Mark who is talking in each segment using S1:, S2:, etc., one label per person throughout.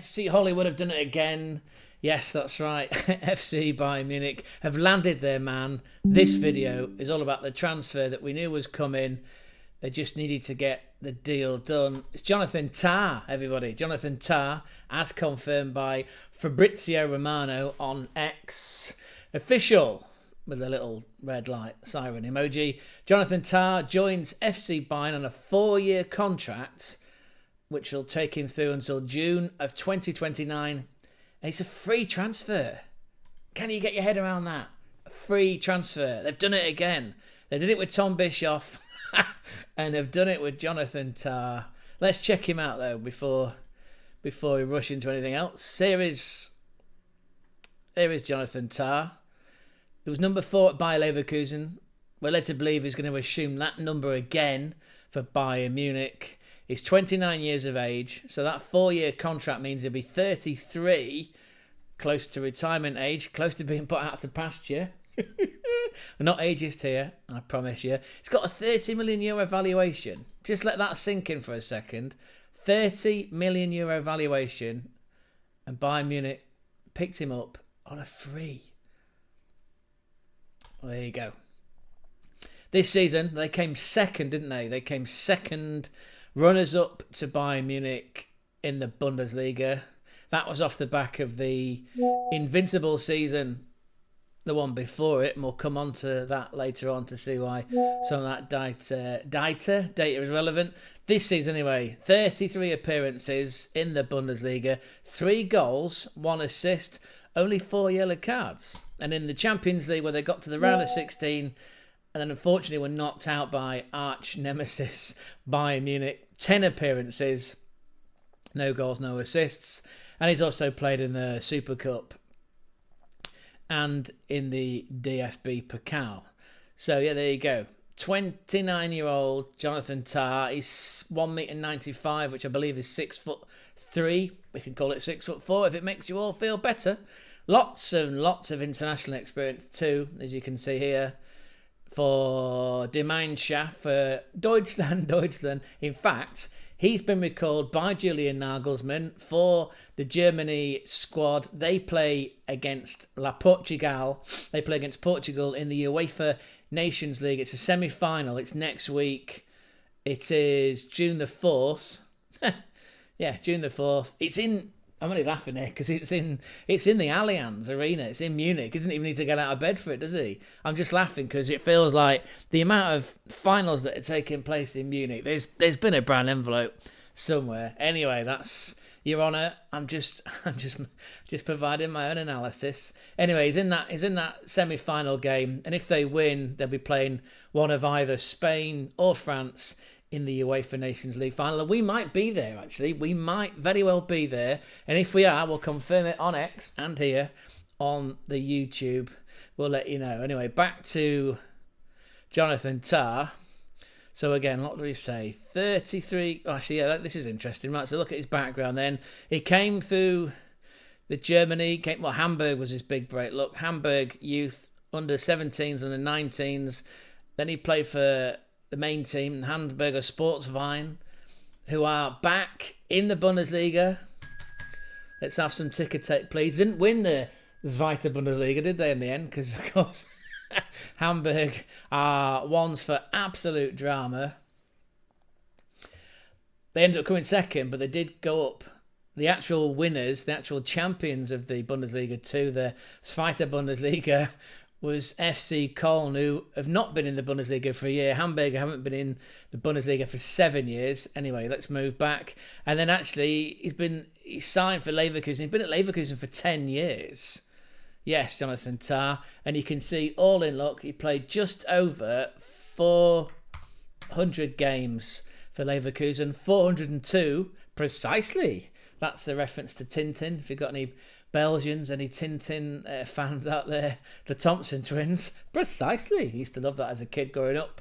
S1: FC Hollywood have done it again. Yes, that's right. FC Bayern Munich have landed their man. This video is all about the transfer that we knew was coming. They just needed to get the deal done. It's Jonathan TAH, everybody. Jonathan TAH, as confirmed by Fabrizio Romano on X. Official, with a little red light siren emoji. Jonathan TAH joins FC Bayern on a 4-year contract, which will take him through until June of 2029. And it's a free transfer. Can you get your head around that? A free transfer. They've done it again. They did it with Tom Bischoff. And they've done it with Jonathan TAH. Let's check him out, though, before we rush into anything else. Here is Jonathan TAH. It was number 4 at Bayer Leverkusen. We're led to believe he's going to assume that number again for Bayern Munich. He's 29 years of age, so that 4-year contract means he'll be 33, close to retirement age, close to being put out to pasture. We're not ageist here, I promise you. It's got a €30 million valuation. Just let that sink in for a second. €30 million valuation, and Bayern Munich picked him up on a free. Well, there you go. This season, they came second, didn't they? They came second, runners-up to Bayern Munich in the Bundesliga. That was off the back of the invincible season, the one before it, and we'll come on to that later on to see why some of that data is relevant. This season, anyway, 33 appearances in the Bundesliga, 3 goals, 1 assist, only 4 yellow cards. And in the Champions League, where they got to the round of 16, and then unfortunately were knocked out by arch nemesis Bayern Munich, 10 appearances, no goals, no assists. And he's also played in the Super Cup and in the DFB Pokal. So, yeah, there you go. 29-year-old Jonathan TAH. He's 1.95 m, which I believe is 6'3". We can call it 6'4" if it makes you all feel better. Lots and lots of international experience too, as you can see here, for Die Mannschaft, for Deutschland. In fact, he's been recalled by Julian Nagelsmann for the Germany squad. They play against Portugal. They play against Portugal in the UEFA Nations League. It's a semi-final. It's next week. It is June the 4th. Yeah, June the 4th. It's in... I'm only laughing here because it's in the Allianz Arena. It's in Munich. He doesn't even need to get out of bed for it, does he? I'm just laughing because it feels like the amount of finals that are taking place in Munich. There's been a brown envelope somewhere. Anyway, that's Your Honour. I'm just providing my own analysis. Anyway, he's in that semi-final game, and if they win, they'll be playing one of either Spain or France in the UEFA Nations League final. And we might be there, actually. We might very well be there. And if we are, we'll confirm it on X and here on the YouTube. We'll let you know. Anyway, back to Jonathan TAH. So again, what did we say? 33... Actually, yeah, this is interesting. Right, so look at his background then. He came through the Germany... Hamburg was his big break. Look, Hamburg youth, under 17s, under 19s. Then he played for the main team, Hamburger Sportsverein, who are back in the Bundesliga. Let's have some ticker tape, please. Didn't win the Zweite Bundesliga, did they, in the end? Because, of course, Hamburg are ones for absolute drama. They ended up coming second, but they did go up. The actual winners, the actual champions of the Bundesliga 2, the Zweite Bundesliga, was FC Köln, who have not been in the Bundesliga for a year. Hamburg haven't been in the Bundesliga for 7 years. Anyway, let's move back. And then actually, he's signed for Leverkusen. He's been at Leverkusen for 10 years. Yes, Jonathan TAH. And you can see, all in luck, he played just over 400 games for Leverkusen. 402, precisely. That's the reference to Tintin, if you've got any Belgians, any Tintin fans out there. The Thompson twins. Precisely. He used to love that as a kid growing up.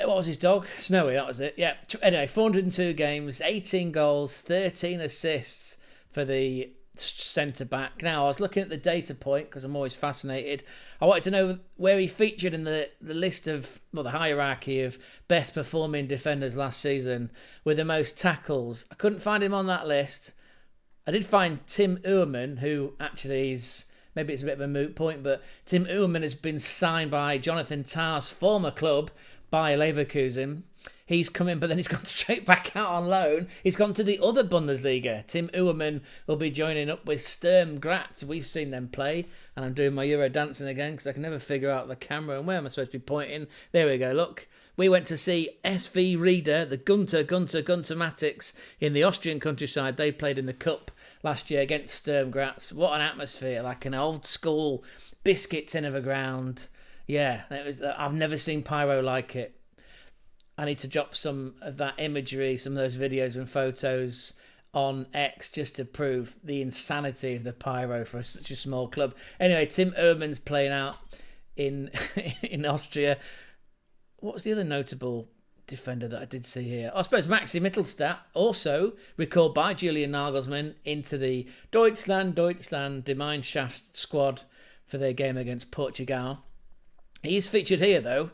S1: What was his dog? Snowy, that was it. Yeah. Anyway, 402 games, 18 goals, 13 assists for the centre-back. Now, I was looking at the data point because I'm always fascinated. I wanted to know where he featured in the list of, the hierarchy of best performing defenders last season with the most tackles. I couldn't find him on that list. I did find Tim Uhrmann, who actually is, maybe it's a bit of a moot point, but Tim Uhrmann has been signed by Jonathan TAH's former club, BAYER Leverkusen. He's come in, but then he's gone straight back out on loan. He's gone to the other Bundesliga. Tim Uhrmann will be joining up with Sturm Graz. We've seen them play, and I'm doing my Euro dancing again because I can never figure out the camera and where am I supposed to be pointing. There we go, look. We went to see SV Rieder, the Gunter Matics in the Austrian countryside. They played in the Cup last year against Sturm Graz. What an atmosphere, like an old school biscuit tin of a ground. Yeah, I've never seen pyro like it. I need to drop some of that imagery, some of those videos and photos on X just to prove the insanity of the pyro for such a small club. Anyway, Tim Uhrmann's playing out in Austria. What was the other notable defender that I did see here? I suppose Maxi Mittelstadt, also recalled by Julian Nagelsmann into the Deutschland Die Mannschaft squad for their game against Portugal. He is featured here, though.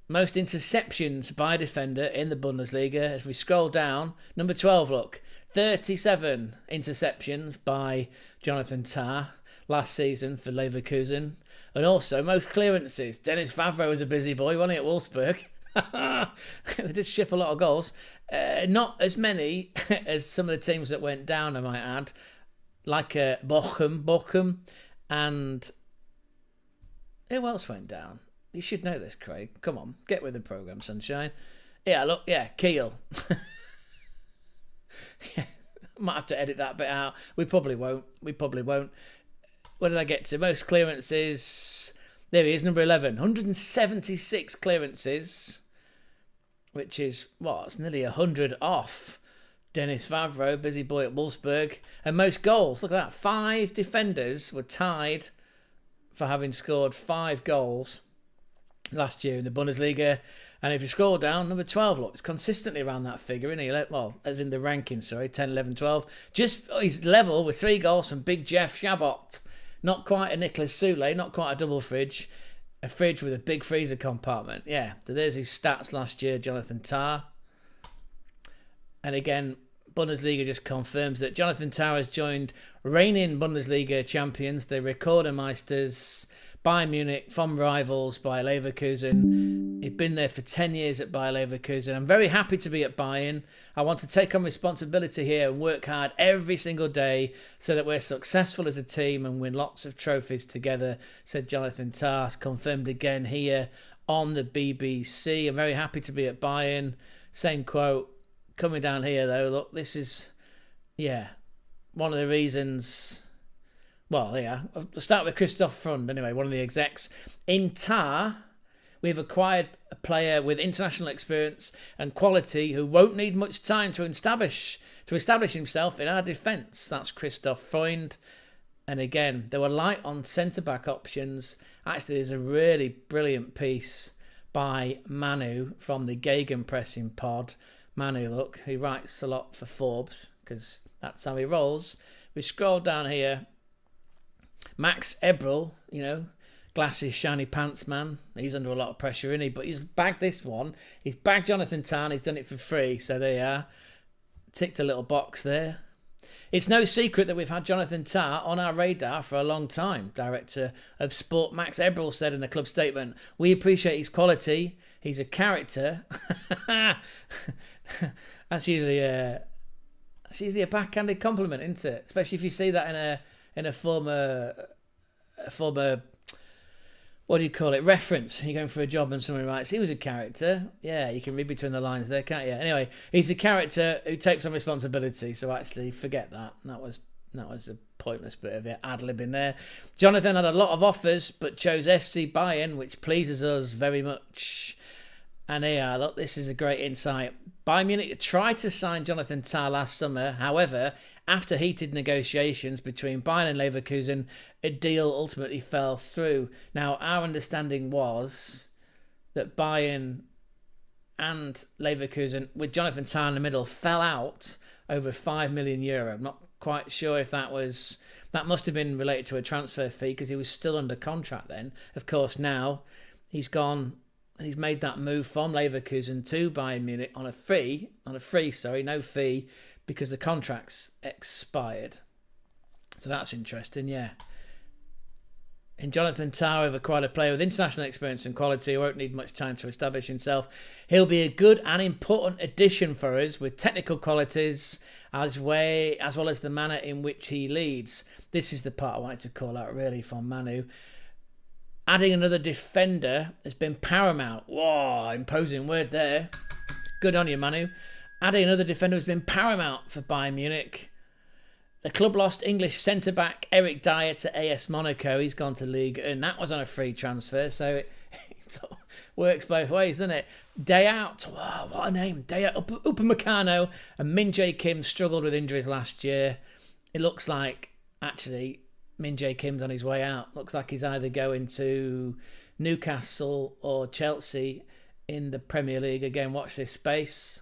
S1: Most interceptions by a defender in the Bundesliga. As we scroll down, number 12, look. 37 interceptions by Jonathan TAH last season for Leverkusen. And also, most clearances. Dennis Favre was a busy boy, wasn't he, at Wolfsburg? They did ship a lot of goals. Not as many as some of the teams that went down, I might add. Like Bochum. And who else went down? You should know this, Craig. Come on, get with the programme, sunshine. Yeah, look, Kiel. Yeah, might have to edit that bit out. We probably won't. What did I get to? Most clearances. There he is, number 11. 176 clearances, which is, it's nearly 100 off Dennis Favre, busy boy at Wolfsburg. And most goals, look at that. 5 defenders were tied for having scored 5 goals last year in the Bundesliga. And if you scroll down, number 12, look, it's consistently around that figure, isn't he? Well, as in the ranking, 10, 11, 12. Just he's level with 3 goals from Big Jeff Chabot. Not quite a Nicolas Soule, not quite a double fridge. A fridge with a big freezer compartment. Yeah, so there's his stats last year, Jonathan TAH. And again, Bundesliga just confirms that Jonathan TAH has joined reigning Bundesliga champions, the Rekordmeisters, Bayern Munich, from rivals Bayer Leverkusen. He'd been there for 10 years at Bayer Leverkusen. I'm very happy to be at Bayern. I want to take on responsibility here and work hard every single day so that we're successful as a team and win lots of trophies together, said Jonathan TAH, confirmed again here on the BBC. I'm very happy to be at Bayern. Same quote. Coming down here, though, look, this is, one of the reasons. Well, I'll start with Christoph Freund, anyway, one of the execs. In TAH, we've acquired a player with international experience and quality who won't need much time to establish himself in our defence. That's Christoph Freund. And again, they were light on centre-back options. Actually, there's a really brilliant piece by Manu from the Gegenpressing pod. Manu, look, he writes a lot for Forbes because that's how he rolls. We scroll down here. Max Eberl, glasses, shiny pants man. He's under a lot of pressure, isn't he? But he's bagged this one. He's bagged Jonathan TAH and he's done it for free. So there you are. Ticked a little box there. It's no secret that we've had Jonathan TAH on our radar for a long time. Director of Sport Max Eberl said in a club statement, "We appreciate his quality. He's a character." That's usually a backhanded compliment, isn't it? Especially if you see that in a former what do you call it, reference. You're going for a job and someone writes, he was a character. Yeah, you can read between the lines there, can't you? Anyway, he's a character who takes on responsibility. So actually, forget that. That was a pointless bit of it, ad-libbing there. Jonathan had a lot of offers, but chose FC Bayern, which pleases us very much. And here, look, this is a great insight. Bayern Munich tried to sign Jonathan TAH last summer. However, after heated negotiations between Bayern and Leverkusen, a deal ultimately fell through. Now, our understanding was that Bayern and Leverkusen, with Jonathan TAH in the middle, fell out over €5 million. I'm not quite sure if that must have been related to a transfer fee because he was still under contract then. Of course, now he's gone. He's made that move from Leverkusen to Bayern Munich on a free, no fee, because the contract's expired. So that's interesting, yeah. In Jonathan TAH, over quite a player with international experience and quality who won't need much time to establish himself. He'll be a good and important addition for us with technical qualities as well as the manner in which he leads. This is the part I wanted to call out really from Manu. Adding another defender has been paramount. Whoa, imposing word there. Good on you, Manu. Adding another defender has been paramount for Bayern Munich. The club lost English centre-back Eric Dier to AS Monaco. He's gone to League, and that was on a free transfer, so it works both ways, doesn't it? Day out. Wow, what a name. Day out. Upamecano and Min Jae Kim struggled with injuries last year. It looks like, actually, Min Jae Kim's on his way out. Looks like he's either going to Newcastle or Chelsea in the Premier League. Again, watch this space.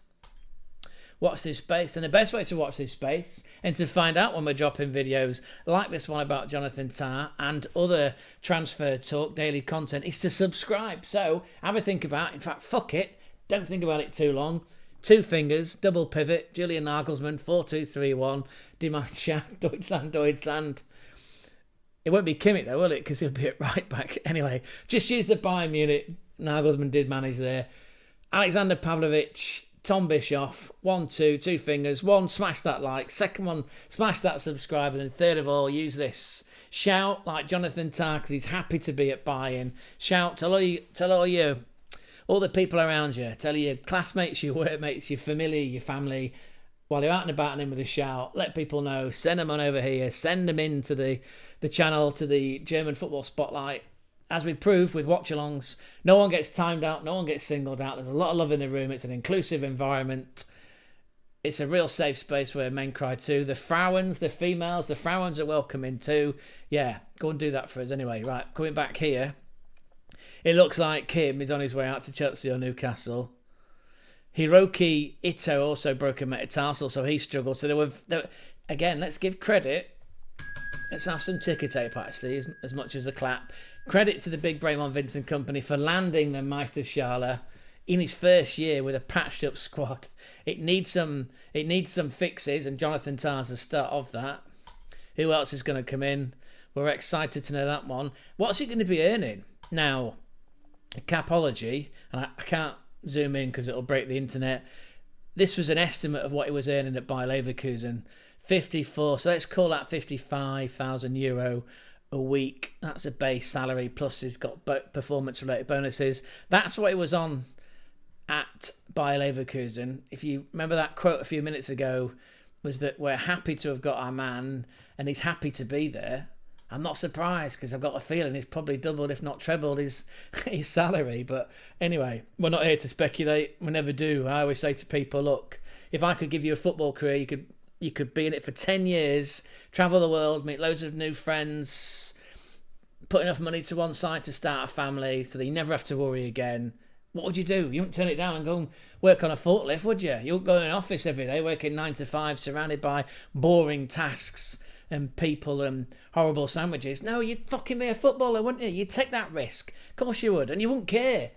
S1: Watch this space. And the best way to watch this space and to find out when we're dropping videos like this one about Jonathan TAH and other transfer talk daily content is to subscribe. So have a think about it. In fact, fuck it. Don't think about it too long. 2 fingers, double pivot, Julian Nagelsmann, 4-2-3-1, Die Mannschaft, Deutschland. It won't be Kimmich though, will it? Because he'll be at right back. Anyway, just use the Bayern Munich. Nagelsmann did manage there. Alexander Pavlovich, Tom Bischoff, 1-2, 2 fingers. 1, smash that like. 2nd one, smash that subscribe. And then 3rd of all, use this. Shout like Jonathan TAH because he's happy to be at Bayern. Shout, tell all the people around you. Tell your classmates, your workmates, your family, your family. While you're out and about and in with a shout, let people know. Send them on over here. Send them into the channel, to the German Football Spotlight. As we proved with watch-alongs, no one gets timed out, no one gets singled out. There's a lot of love in the room. It's an inclusive environment. It's a real safe space where men cry too. The Frauens, the females, the Frauens are welcome in too. Yeah, go and do that for us anyway. Right, coming back here. It looks like Kim is on his way out to Chelsea or Newcastle. Hiroki Ito also broke a metatarsal, so he struggled. So there were again, let's give credit. Let's have some ticker tape, actually, as much as a clap. Credit to the big Braemon Vincent Company for landing the Meisterschale in his first year with a patched-up squad. It needs some fixes, and Jonathan TAH's the start of that. Who else is going to come in? We're excited to know that one. What's he going to be earning? Now, Capology, and I can't zoom in because it'll break the internet. This was an estimate of what he was earning at Bayer Leverkusen. 54, so let's call that €55,000 a week. That's a base salary, plus he's got performance-related bonuses. That's what he was on at Bayer Leverkusen. If you remember that quote a few minutes ago, was that we're happy to have got our man, and he's happy to be there. I'm not surprised, because I've got a feeling he's probably doubled, if not trebled, his salary. But anyway, we're not here to speculate. We never do. I always say to people, look, if I could give you a football career, you could be in it for 10 years, travel the world, meet loads of new friends, put enough money to one side to start a family so that you never have to worry again. What would you do? You wouldn't turn it down and go and work on a forklift, would you? You wouldn't go in an office every day working 9 to 5, surrounded by boring tasks and people and horrible sandwiches. No, you'd fucking be a footballer, wouldn't you? You'd take that risk. Of course you would. And you wouldn't care.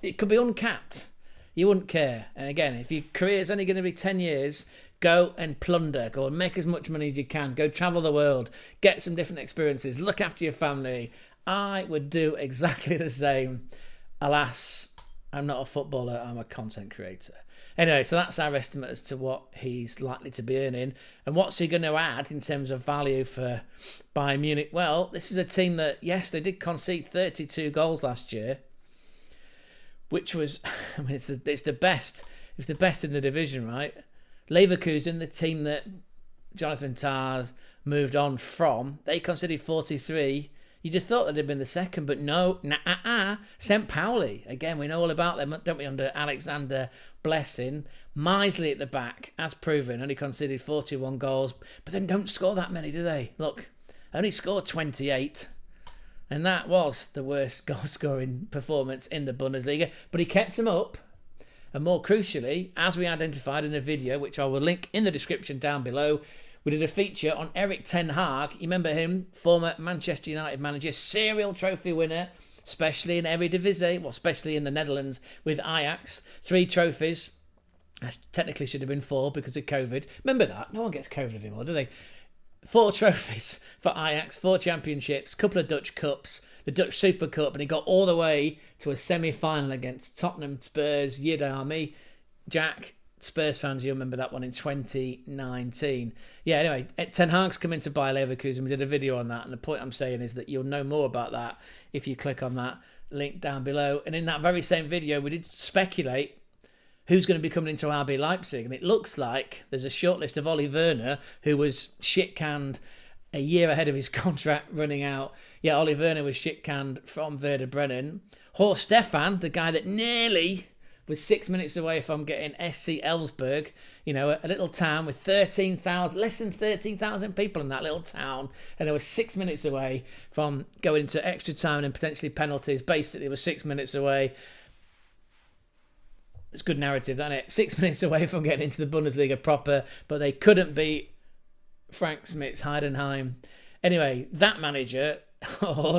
S1: It could be uncapped. You wouldn't care. And again, if your career's only going to be 10 years... Go and plunder. Go and make as much money as you can. Go travel the world. Get some different experiences. Look after your family. I would do exactly the same. Alas, I'm not a footballer. I'm a content creator. Anyway, so that's our estimate as to what he's likely to be earning. And what's he going to add in terms of value for Bayern Munich? Well, this is a team that, yes, they did concede 32 goals last year, which was, I mean, it's the best. It was the best in the division, right? Leverkusen, the team that Jonathan TAH moved on from, they conceded 43. You'd have thought they'd have been the second, but no. St. Pauli. Again, we know all about them, don't we, under Alexander Blessing. Misley at the back, as proven, only conceded 41 goals, but then don't score that many, do they? Look, only scored 28. And that was the worst goal-scoring performance in the Bundesliga. But he kept them up. And more crucially, as we identified in a video, which I will link in the description down below, we did a feature on Erik ten Hag. You remember him? Former Manchester United manager, serial trophy winner, especially in Eredivisie, well, especially in the Netherlands with Ajax. 3 trophies. Technically should have been 4 because of COVID. Remember that? No one gets COVID anymore, do they? 4 trophies for Ajax, 4 championships, couple of Dutch Cups, the Dutch Super Cup, and he got all the way to a semi-final against Tottenham, Spurs, Yid Army. Jack, Spurs fans, you remember that one in 2019. Yeah, anyway, Ten Hag's come into Bayer Leverkusen. We did a video on that, and the point I'm saying is that you'll know more about that if you click on that link down below. And in that very same video, we did speculate who's going to be coming into RB Leipzig. And it looks like there's a shortlist of Ole Werner, who was shit-canned a year ahead of his contract running out. Yeah, Ole Werner was shit-canned from Werder Bremen. Horst Stefan, the guy that nearly was 6 minutes away from getting SC Ellsberg, you know, a little town with 13,000, less than 13,000 people in that little town, and they were 6 minutes away from going into extra time and potentially penalties. Basically, they were 6 minutes away. It's good narrative, isn't it? 6 minutes away from getting into the Bundesliga proper, but they couldn't beat Frank Schmidt's Heidenheim. Anyway, that manager,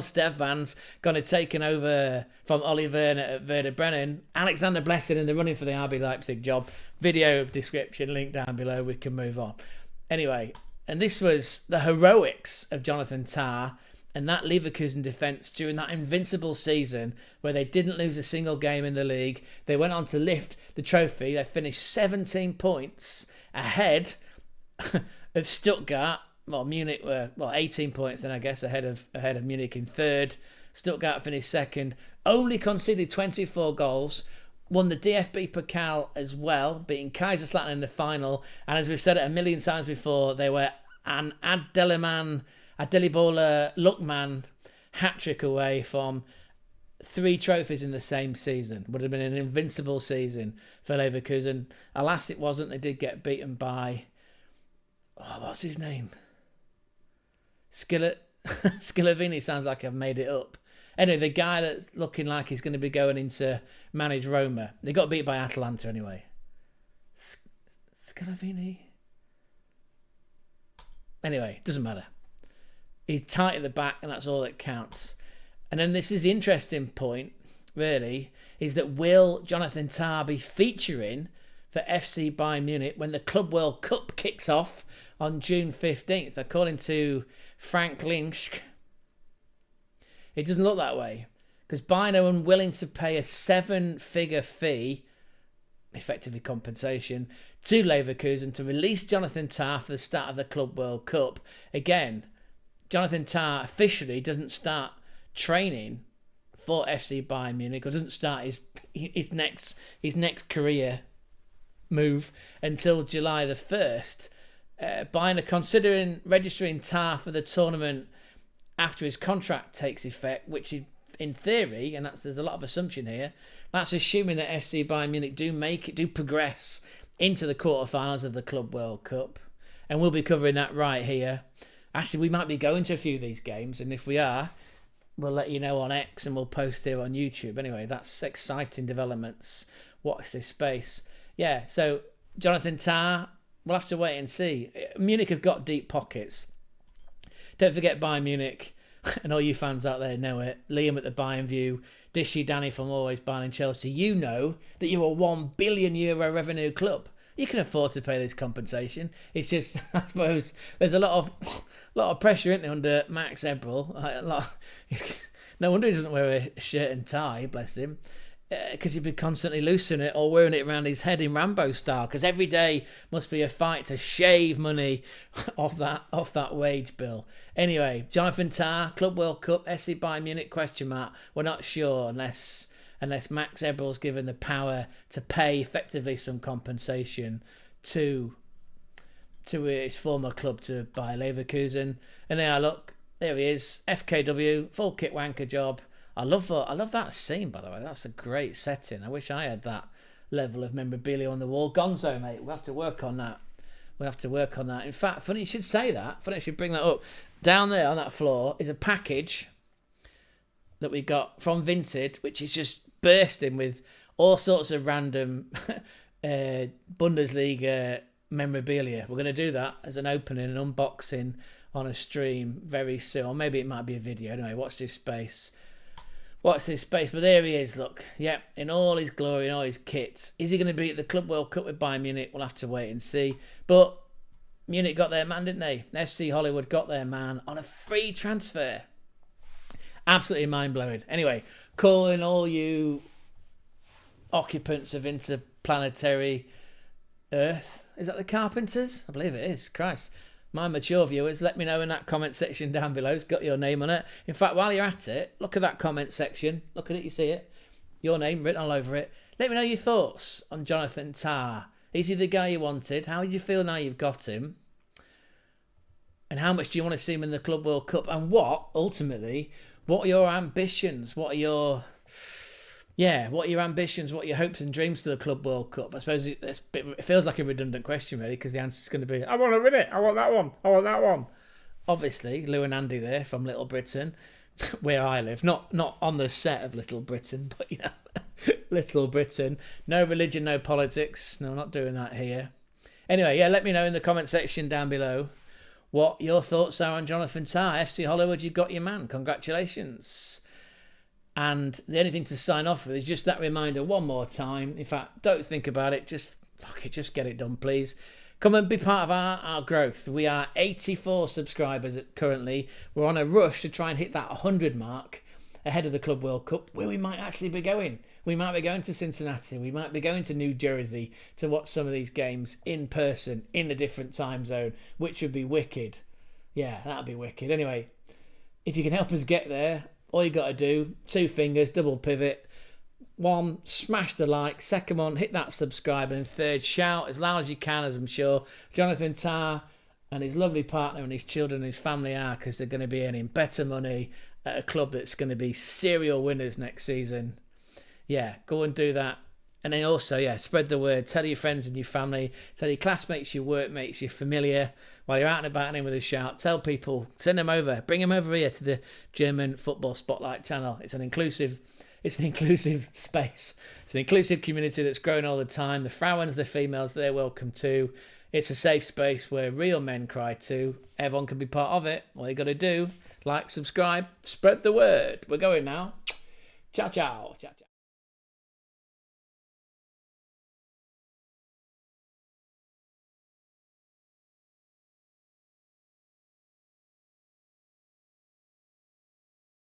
S1: Stefan's going to taken over from Ole Werner at Werder Bremen. Alexander Blessing in the running for the RB Leipzig job. Video description, link down below. We can move on. Anyway, and this was the heroics of Jonathan TAH and that Leverkusen defence during that invincible season where they didn't lose a single game in the league. They went on to lift the trophy. They finished 17 points ahead of Stuttgart. Well, Munich were 18 points then, I guess, ahead of Munich in third. Stuttgart finished second. Only conceded 24 goals. Won the DFB Pokal as well, beating Kaiserslautern in the final. And as we've said it a million times before, they were an Adelibola Luckman hat-trick away from 3 trophies in the same season. Would have been an invincible season for Leverkusen. Alas, it wasn't. They did get beaten by... what's his name? Schilavini sounds like I've made it up. Anyway, the guy that's looking like he's going to be going into manage Roma. They got beat by Atalanta anyway. Schilavini? Anyway, doesn't matter. He's tight at the back and that's all that counts. And then this is the interesting point, really, is that will Jonathan TAH be featuring for FC Bayern Munich when the Club World Cup kicks off on June 15th? According to Frank Linsch, it doesn't look that way because Bayern are unwilling to pay a 7-figure fee, effectively compensation, to Leverkusen to release Jonathan TAH for the start of the Club World Cup. Again, Jonathan TAH officially doesn't start training for FC Bayern Munich or doesn't start his next career move until July the 1st. Bayern are considering registering TAH for the tournament after his contract takes effect, which is, in theory, and there's a lot of assumption here, that's assuming that FC Bayern Munich do progress into the quarterfinals of the Club World Cup. And we'll be covering that right here. Actually, we might be going to a few of these games, and if we are, we'll let you know on X and we'll post here on YouTube. Anyway, that's exciting developments. Watch this space. Yeah, so Jonathan TAH, we'll have to wait and see. Munich have got deep pockets. Don't forget Bayern Munich, and all you fans out there know it. Liam at the Bayern View, Dishy Danny from Always Bayern and Chelsea. You know that you're a €1 billion revenue club. You can afford to pay this compensation. It's just, I suppose, there's a lot of pressure in it under Max Eberl. No wonder he doesn't wear a shirt and tie, bless him. Because he'd be constantly loosening it or wearing it around his head in Rambo style. Because every day must be a fight to shave money off that wage bill. Anyway, Jonathan TAH, Club World Cup, FC Bayern Munich, ? We're not sure unless Max Eberl's given the power to pay effectively some compensation to his former club, to Bayer Leverkusen. And there, look, there he is, FKW, full kit wanker job. I love that scene, by the way. That's a great setting. I wish I had that level of memorabilia on the wall. Gonzo, mate, we'll have to work on that. In fact, funny you should say that. Funny you should bring that up. Down there on that floor is a package that we got from Vinted, which is just bursting with all sorts of random Bundesliga memorabilia. We're going to do that as an opening and unboxing on a stream very soon. Or maybe it might be a video. Anyway, watch this space. Watch this space, but there he is, look. Yep, in all his glory, in all his kit. Is he going to be at the Club World Cup with Bayern Munich? We'll have to wait and see. But Munich got their man, didn't they? FC Hollywood got their man on a free transfer. Absolutely mind-blowing. Anyway, calling all you occupants of interplanetary Earth. Is that the Carpenters? I believe it is. Christ. My mature viewers, let me know in that comment section down below. It's got your name on it. In fact, while you're at it, look at that comment section. Look at it, you see it. Your name written all over it. Let me know your thoughts on Jonathan TAH. Is he the guy you wanted? How do you feel now you've got him? And how much do you want to see him in the Club World Cup? And what, ultimately, what are your ambitions? What are your ambitions? What are your hopes and dreams to the Club World Cup? I suppose it feels like a redundant question, really, because the answer is going to be, I want to win it. I want that one. I want that one. Obviously, Lou and Andy there from Little Britain, where I live. Not on the set of Little Britain, but, you know, Little Britain. No religion, no politics. No, not doing that here. Anyway, yeah, let me know in the comment section down below what your thoughts are on Jonathan TAH. FC Hollywood, you got your man. Congratulations. And the only thing to sign off with is just that reminder one more time. In fact, don't think about it. Just get it done, please. Come and be part of our growth. We are 84 subscribers currently. We're on a rush to try and hit that 100 mark ahead of the Club World Cup, where we might actually be going. We might be going to Cincinnati. We might be going to New Jersey to watch some of these games in person in a different time zone, which would be wicked. Yeah, that would be wicked. Anyway, if you can help us get there, all you got to do, 2 fingers, double pivot. 1, smash the like. 2nd one, hit that subscribe. And 3rd, shout as loud as you can, as I'm sure Jonathan TAH and his lovely partner and his children and his family are, because they're going to be earning better money at a club that's going to be serial winners next season. Yeah, go and do that. And then also, yeah, spread the word. Tell your friends and your family. Tell your classmates, your workmates, your familiar. While you're out and about and in with a shout, tell people, send them over. Bring them over here to the German Football Spotlight channel. It's an inclusive space. It's an inclusive community that's growing all the time. The Frauens, the females, they're welcome too. It's a safe space where real men cry too. Everyone can be part of it. All you got to do, like, subscribe, spread the word. We're going now. Ciao, ciao. Ciao, ciao.